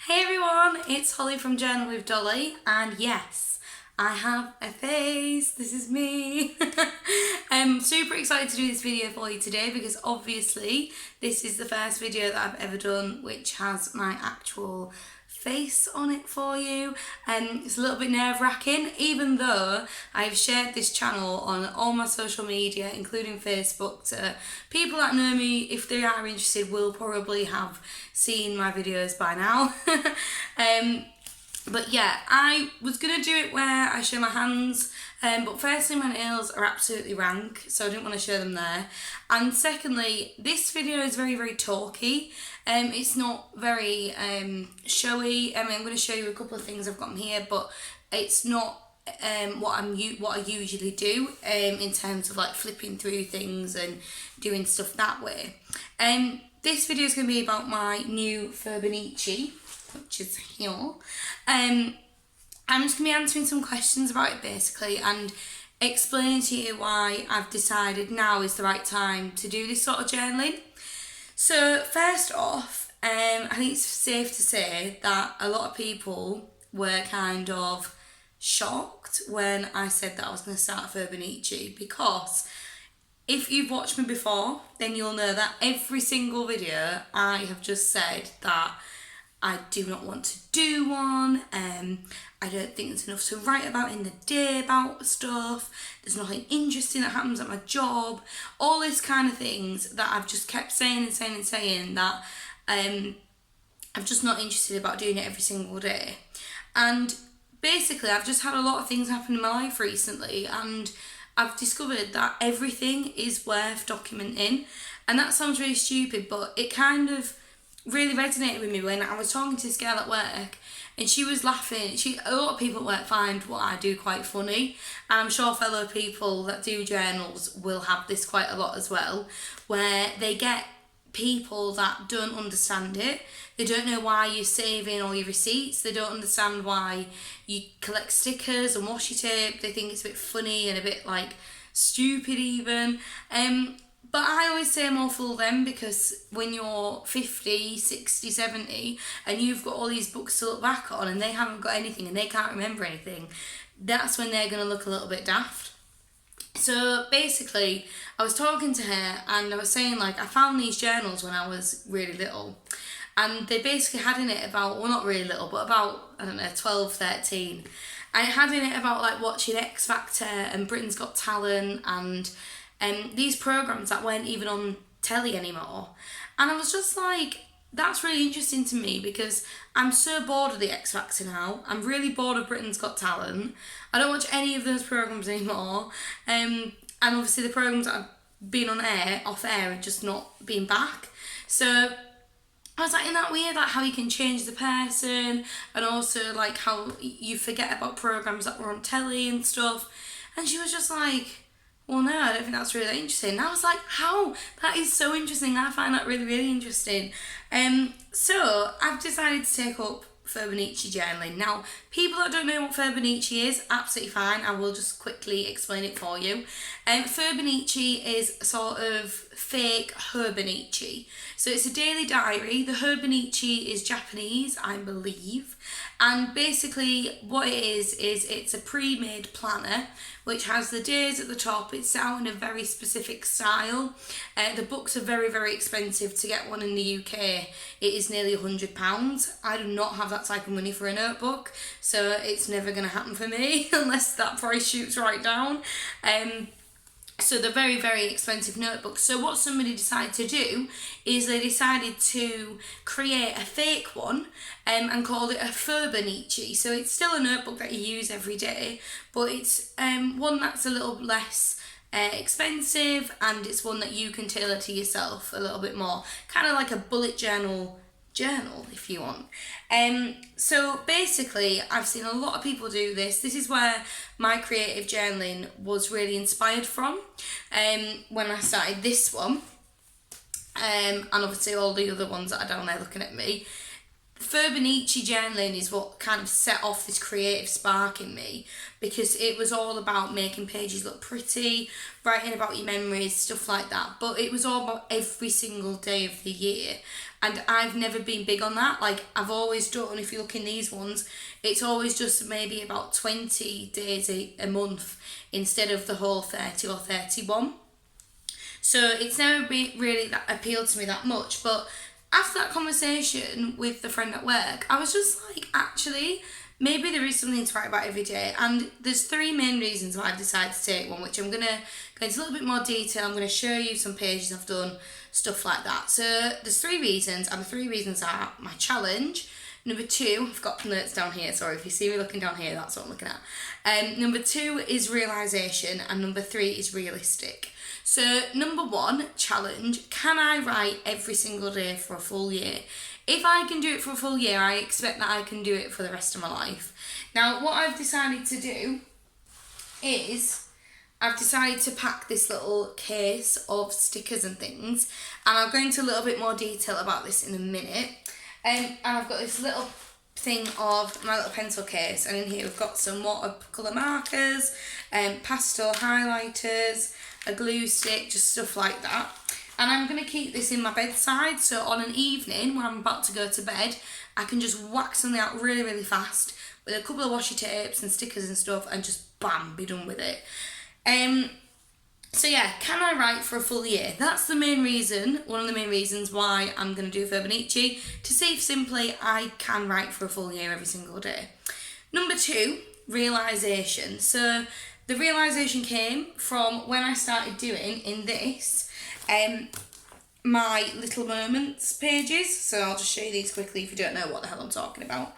Hey everyone, it's Holly from Journal with Dolly, and yes, I have a face. This is me. I'm super excited to do this video for you today because obviously this is the first video that I've ever done which has my actual face on it for you. It's a little bit nerve-wracking, even though I've shared this channel on all my social media, including Facebook, so people that know me, if they are interested, will probably have seen my videos by now. But yeah, I was going to do it where I show my hands, but firstly my nails are absolutely rank, so I didn't want to show them there. And secondly, this video is very, very talky. It's not very showy. I'm going to show you a couple of things I've got here, but it's not what I usually do in terms of like flipping through things and doing stuff that way. This video is going to be about my new Fauxbonichi, which is here. I'm just going to be answering some questions about it basically and explaining to you why I've decided now is the right time to do this sort of journaling. So first off, I think it's safe to say that a lot of people were kind of shocked when I said that I was going to start Fauxbonichi, because if you've watched me before, then you'll know that every single video I have just said that I do not want to do one. I don't think there's enough to write about in the day about stuff. There's nothing interesting that happens at my job. All this kind of things that I've just kept saying that I'm just not interested about doing it every single day. And basically I've just had a lot of things happen in my life recently, and I've discovered that everything is worth documenting. And that sounds really stupid, but it kind of really resonated with me when I was talking to this girl at work and she was laughing. A lot of people at work find what I do quite funny, and I'm sure fellow people that do journals will have this quite a lot as well, where they get people that don't understand it. They don't know why you're saving all your receipts. They don't understand why you collect stickers and washi tape. They think it's a bit funny and a bit like stupid even. But I always say more fool them, because when you're 50, 60, 70 and you've got all these books to look back on and they haven't got anything and they can't remember anything, that's when they're going to look a little bit daft. So basically, I was talking to her and I was saying, like, I found these journals when I was really little, and they basically had in it about, well, not really little, but about, I don't know, 12, 13. And it had in it about like watching X Factor and Britain's Got Talent and these programmes that weren't even on telly anymore. And I was just like, that's really interesting to me, because I'm so bored of the X Factor now. I'm really bored of Britain's Got Talent. I don't watch any of those programmes anymore. And obviously the programmes that have been on air, off air, are just not being back. So I was like, isn't that weird, like how you can change the person, and also like how you forget about programmes that were on telly and stuff. And she was just like, well, no, I don't think that's really that interesting. And I was like, how? That is so interesting. I find that really, really interesting. So I've decided to take up Fauxbonichi journaling. Now, people that don't know what Fauxbonichi is, absolutely fine. I will just quickly explain it for you. Fauxbonichi is a sort of fake Hobonichi. So it's a daily diary. The Hobonichi is Japanese, I believe. And basically what it is it's a pre-made planner which has the days at the top. It's out in a very specific style. The books are very, very expensive. To get one in the UK, it is nearly £100. I do not have that type of money for a notebook, so it's never going to happen for me unless that price shoots right down. So they're very, very expensive notebooks. So what somebody decided to do is they decided to create a fake one and called it a Fauxbonichi. So it's still a notebook that you use every day, but it's one that's a little less expensive, and it's one that you can tailor to yourself a little bit more. Kind of like a bullet journal if you want. So basically I've seen a lot of people do this. This is where my creative journaling was really inspired from when I started this one, and obviously all the other ones that are down there looking at me. Fauxbonichi journaling is what kind of set off this creative spark in me, because it was all about making pages look pretty, writing about your memories, stuff like that. But it was all about every single day of the year. And I've never been big on that. Like, I've always done, if you look in these ones, it's always just maybe about 20 days a month instead of the whole 30 or 31. So it's never been really that appealed to me that much. But after that conversation with the friend at work, I was just like, actually, maybe there is something to write about every day. And there's 3 main reasons why I've decided to take one, which I'm going to go into a little bit more detail. I'm going to show you some pages I've done, stuff like that. So there's 3 reasons, and the 3 reasons are my challenge. Number 2, I've got notes down here, sorry, if you see me looking down here, that's what I'm looking at. Number 2 is realisation, and number 3 is realistic. So number 1, challenge, can I write every single day for a full year? If I can do it for a full year, I expect that I can do it for the rest of my life. Now, what I've decided to do is I've decided to pack this little case of stickers and things, and I'll go into a little bit more detail about this in a minute. And I've got this little thing of my little pencil case, and in here we've got some watercolour markers, pastel highlighters, a glue stick, just stuff like that. And I'm going to keep this in my bedside, so on an evening when I'm about to go to bed, I can just whack something out really, really fast with a couple of washi tapes and stickers and stuff, and just bam, be done with it. So yeah, can I write for a full year? That's the main reason, one of the main reasons why I'm going to do Fauxbonichi, to see if simply I can write for a full year every single day. Number 2, realisation. So the realisation came from when I started doing, in this, my little moments pages. So I'll just show you these quickly if you don't know what the hell I'm talking about.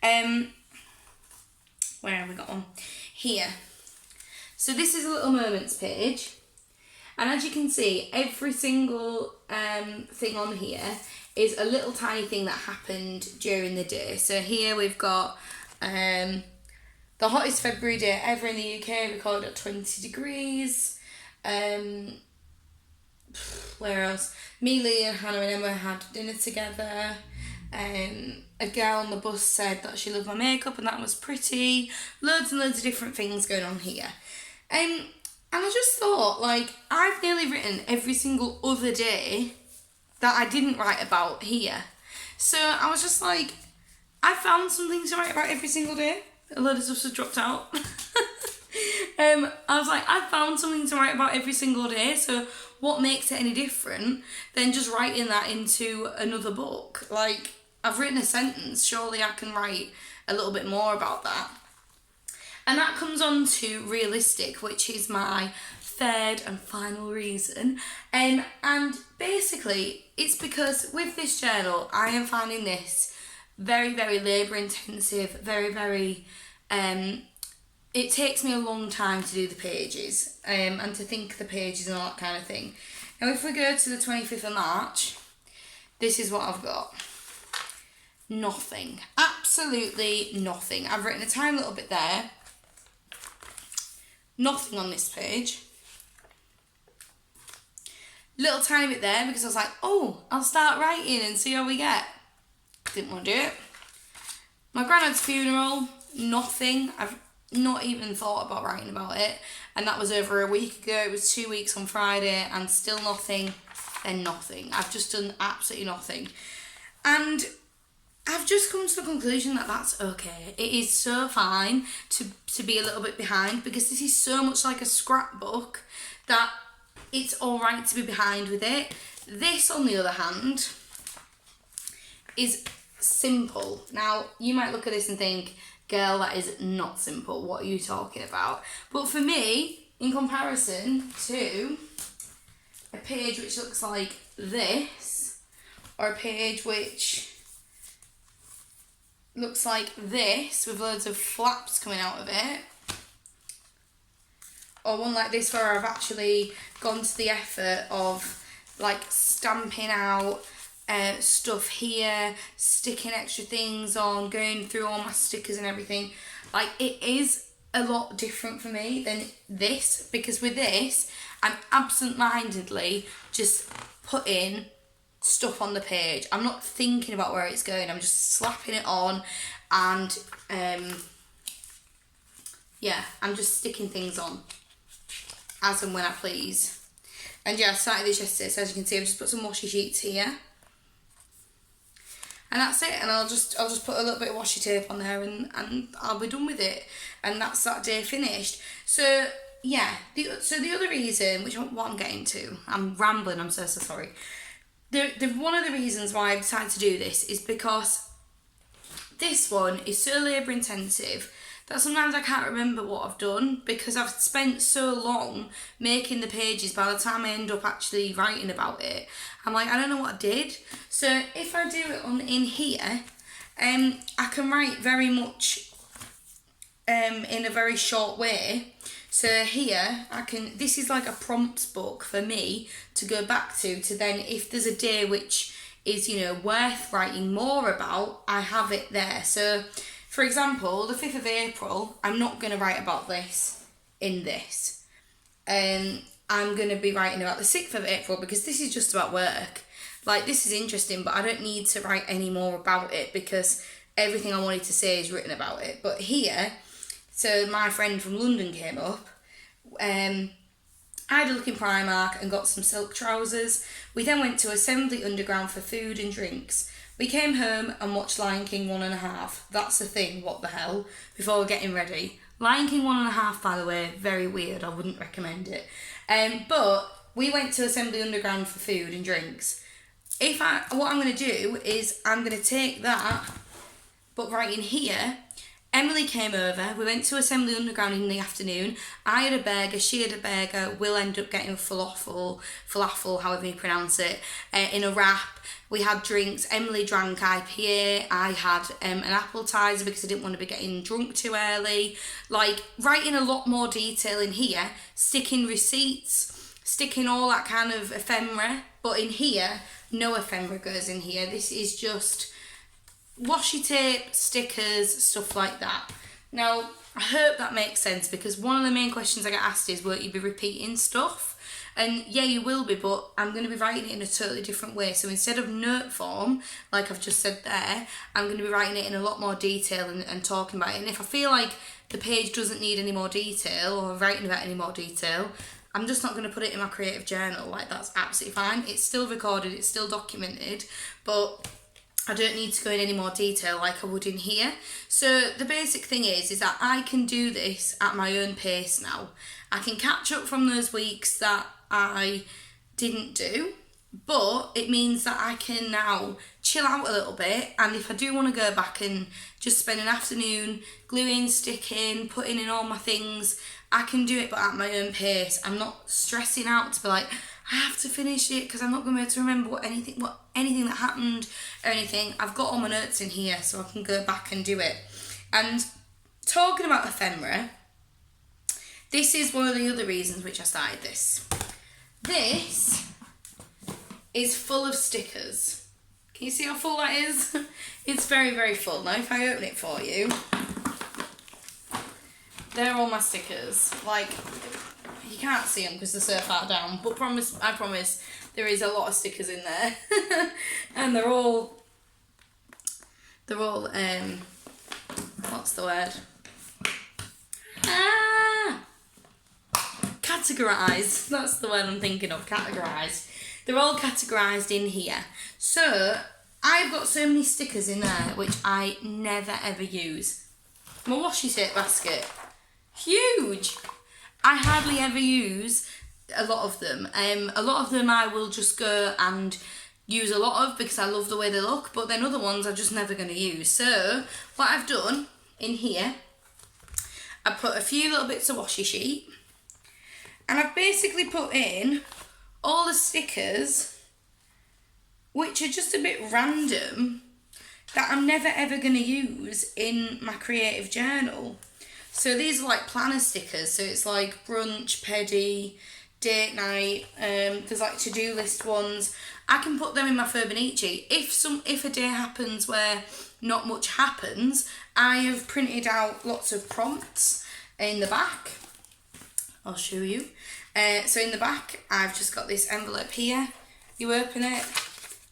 Where have we got one? Here. So this is a little moments page. And as you can see, every single thing on here is a little tiny thing that happened during the day. So here we've got the hottest February day ever in the UK, recorded at 20 degrees. Where else? Me, Lee and Hannah and Emma had dinner together. A girl on the bus said that she loved my makeup and that was pretty. Loads and loads of different things going on here. And I just thought, like, I've nearly written every single other day that I didn't write about here. So I was just like, I found something to write about every single day. A load of stuff just dropped out. I was like, I found something to write about every single day, so what makes it any different than just writing that into another book? Like, I've written a sentence, surely I can write a little bit more about that. And that comes on to realistic, which is my 3rd and final reason. And basically, it's because with this journal, I am finding this very, very labour intensive, very, very... it takes me a long time to do the pages and to think the pages and all that kind of thing. Now, if we go to the 25th of March, this is what I've got. Nothing. Absolutely nothing. I've written a tiny little bit there. Nothing on this page. Little tiny bit there because I was like, oh, I'll start writing and see how we get. Didn't want to do it. My granddad's funeral, nothing. I've not even thought about writing about it. And that was over a week ago. It was 2 weeks on Friday and still nothing, then nothing. I've just done absolutely nothing. And I've just come to the conclusion that that's okay. It is so fine to be a little bit behind, because this is so much like a scrapbook that it's all right to be behind with it. This, on the other hand, is simple. Now, you might look at this and think, girl, that is not simple. What are you talking about? But for me, in comparison to a page which looks like this, or a page which looks like this with loads of flaps coming out of it, or one like this where I've actually gone to the effort of like stamping out stuff here, sticking extra things on, going through all my stickers and everything. Like, it is a lot different for me than this, because with this I'm absent-mindedly just putting stuff on the page. I'm not thinking about where it's going. I'm just slapping it on, and yeah, I'm just sticking things on as and when I please. And yeah, I started this yesterday, so as you can see, I've just put some washi sheets here. And that's it, and I'll just put a little bit of washi tape on there, and I'll be done with it. And that's that day finished. So yeah, the other reason, what I'm getting to, I'm rambling, I'm so sorry. One of the reasons why I've decided to do this is because this one is so labour intensive that sometimes I can't remember what I've done, because I've spent so long making the pages. By the time I end up actually writing about it, I'm like, I don't know what I did. So if I do it in here, I can write very much in a very short way. So here, this is like a prompts book for me to go back to then, if there's a day which is, you know, worth writing more about, I have it there. So, for example, the 5th of April, I'm not going to write about this in this. I'm going to be writing about the 6th of April, because this is just about work. Like, this is interesting, but I don't need to write any more about it, because everything I wanted to say is written about it. But here, so my friend from London came up. I had a look in Primark and got some silk trousers. We then went to Assembly Underground for food and drinks. We came home and watched Lion King 1.5. That's the thing, what the hell, before we're getting ready. Lion King 1.5, by the way, very weird, I wouldn't recommend it. But we went to Assembly Underground for food and drinks. What I'm going to do is I'm going to take that, but right in here, Emily came over, we went to Assembly Underground in the afternoon. I had a burger, she had a burger, we'll end up getting falafel, however you pronounce it, in a wrap. We had drinks, Emily drank IPA, I had an appetizer because I didn't want to be getting drunk too early. Like, writing a lot more detail in here, sticking receipts, sticking all that kind of ephemera, but in here, no ephemera goes in here. This is just washi tape, stickers, stuff like that. Now, I hope that makes sense, because one of the main questions I get asked is, won't you be repeating stuff? And yeah, you will be, but I'm going to be writing it in a totally different way. So instead of note form, like I've just said there, I'm going to be writing it in a lot more detail and talking about it. And if I feel like the page doesn't need any more detail, or writing about any more detail, I'm just not going to put it in my creative journal. Like, that's absolutely fine. It's still recorded, it's still documented, but I don't need to go in any more detail like I would in here. So the basic thing is that I can do this at my own pace now. I can catch up from those weeks that I didn't do, but it means that I can now chill out a little bit, and if I do want to go back and just spend an afternoon gluing, sticking, putting in all my things, I can do it, but at my own pace. I'm not stressing out to be like, I have to finish it because I'm not going to be able to remember anything that happened or anything. I've got all my notes in here, so I can go back and do it. And talking about ephemera, this is one of the other reasons which I started this. This is full of stickers. Can you see how full that is? It's very, very full. Now, if I open it for you, they're all my stickers. Like, you can't see them because they're so far down, but I promise there is a lot of stickers in there. And they're all what's the word? Categorised. That's the word I'm thinking of, categorised. They're all categorised in here. So, I've got so many stickers in there which I never ever use. My washi tape basket, huge. I hardly ever use a lot of them. A lot of them I will just go and use a lot of because I love the way they look, but then other ones I'm just never going to use. So, what I've done in here, I put a few little bits of washi sheet, and I've basically put in all the stickers which are just a bit random that I'm never ever going to use in my creative journal. So these are like planner stickers, so it's like brunch, pedi, date night, there's like to-do list ones. I can put them in my Fauxbonichi. If a day happens where not much happens, I have printed out lots of prompts in the back. I'll show you. So in the back, I've just got this envelope here. You open it,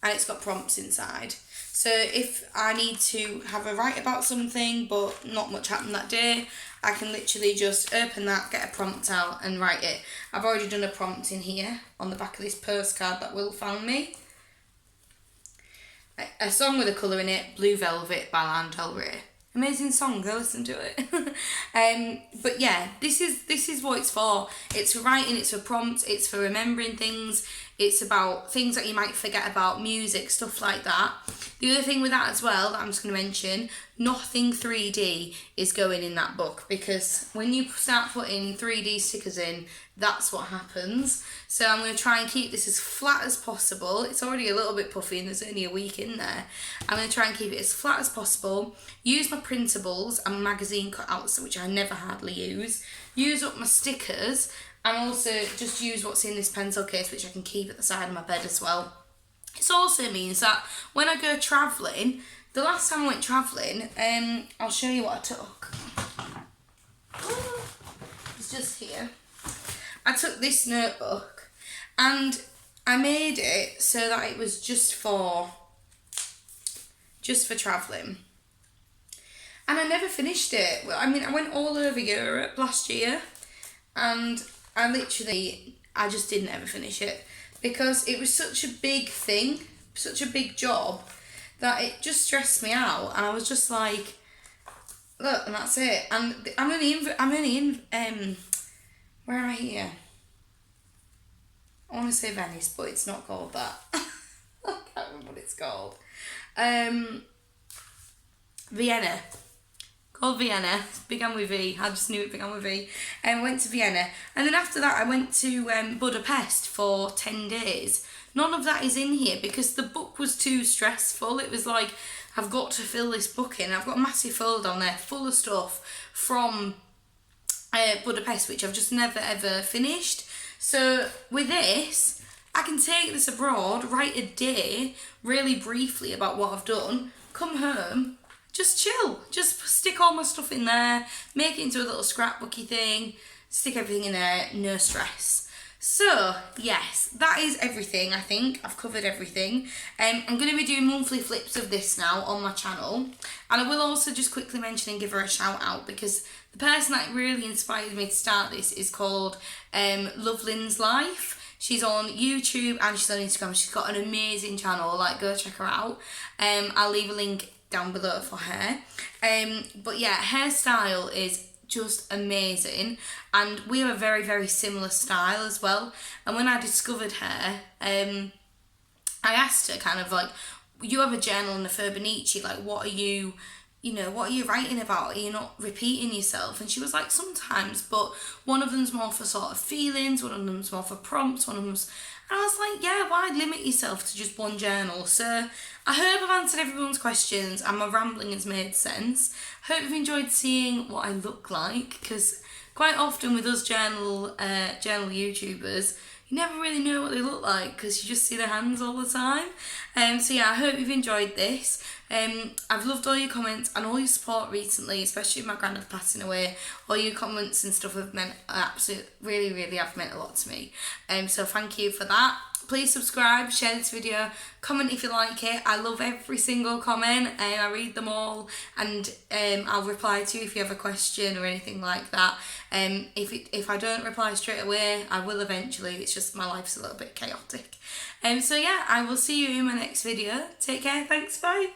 and it's got prompts inside. So if I need to have a write about something but not much happened that day, I can literally just open that, get a prompt out and write it. I've already done a prompt in here on the back of this postcard that Will found me. A song with a colour in it, Blue Velvet by Lana Del Rey. Amazing song, go listen to it. But yeah, this is what it's for. It's for writing, it's for prompts, it's for remembering things, it's about things that you might forget about, music, stuff like that. The other thing with that as well that I'm just going to mention, nothing 3D is going in that book, because when you start putting 3D stickers in, that's what happens. So I'm going to try and keep this as flat as possible. It's already a little bit puffy and there's only a week in there. I'm going to try and keep it as flat as possible. Use my printables and magazine cutouts, which I never hardly use. Use up my stickers, and also just use what's in this pencil case, which I can keep at the side of my bed as well. It also means that when I go travelling, the last time I went travelling, I'll show you what I took. It's just here. I took this notebook and I made it so that it was just for travelling. And I never finished it. Well, I mean, I went all over Europe last year and I just didn't ever finish it, because it was such a big thing, such a big job, that it just stressed me out, and I was just like, look, and that's it. And I'm only in where am I here? I want to say Venice, but it's not called that. I can't remember what it's called. Vienna. Called Vienna. It began with V. I just knew it began with V. Went to Vienna. And then after that, I went to Budapest for 10 days. None of that is in here because the book was too stressful. It was like, I've got to fill this book in. I've got a massive folder on there full of stuff from Budapest, which I've just never ever finished. So with this, I can take this abroad, write a day really briefly about what I've done, come home, just chill, just stick all my stuff in there, make it into a little scrapbooky thing, stick everything in there, no stress. So yes, that is everything. I think I've covered everything. I'm going to be doing monthly flips of this now on my channel, and I will also just quickly mention and give her a shout out, because the person that really inspired me to start this is called Lovelin's Life. She's on YouTube and she's on Instagram. She's got an amazing channel, like go check her out. I'll leave a link down below for her. But yeah, her style is just amazing, and we have a very, very similar style as well. And when I discovered her, I asked her kind of like, you have a journal and a Fauxbonichi, like what are you writing about? Are you not repeating yourself? And she was like, sometimes, but one of them's more for sort of feelings, one of them's more for prompts, one of them's... And I was like, yeah, why limit yourself to just one journal? So I hope I've answered everyone's questions and my rambling has made sense. I hope you've enjoyed seeing what I look like, because quite often with us journal YouTubers, you never really know what they look like because you just see their hands all the time. So yeah, I hope you've enjoyed this. I've loved all your comments and all your support recently, especially with my granddad passing away. All your comments and stuff have meant really, really have meant a lot to me. So thank you for that. Please subscribe, share this video, comment if you like it. I love every single comment and I read them all, and I'll reply to you if you have a question or anything like that. If I don't reply straight away, I will eventually. It's just my life's a little bit chaotic. So yeah, I will see you in my next video. Take care, thanks, bye.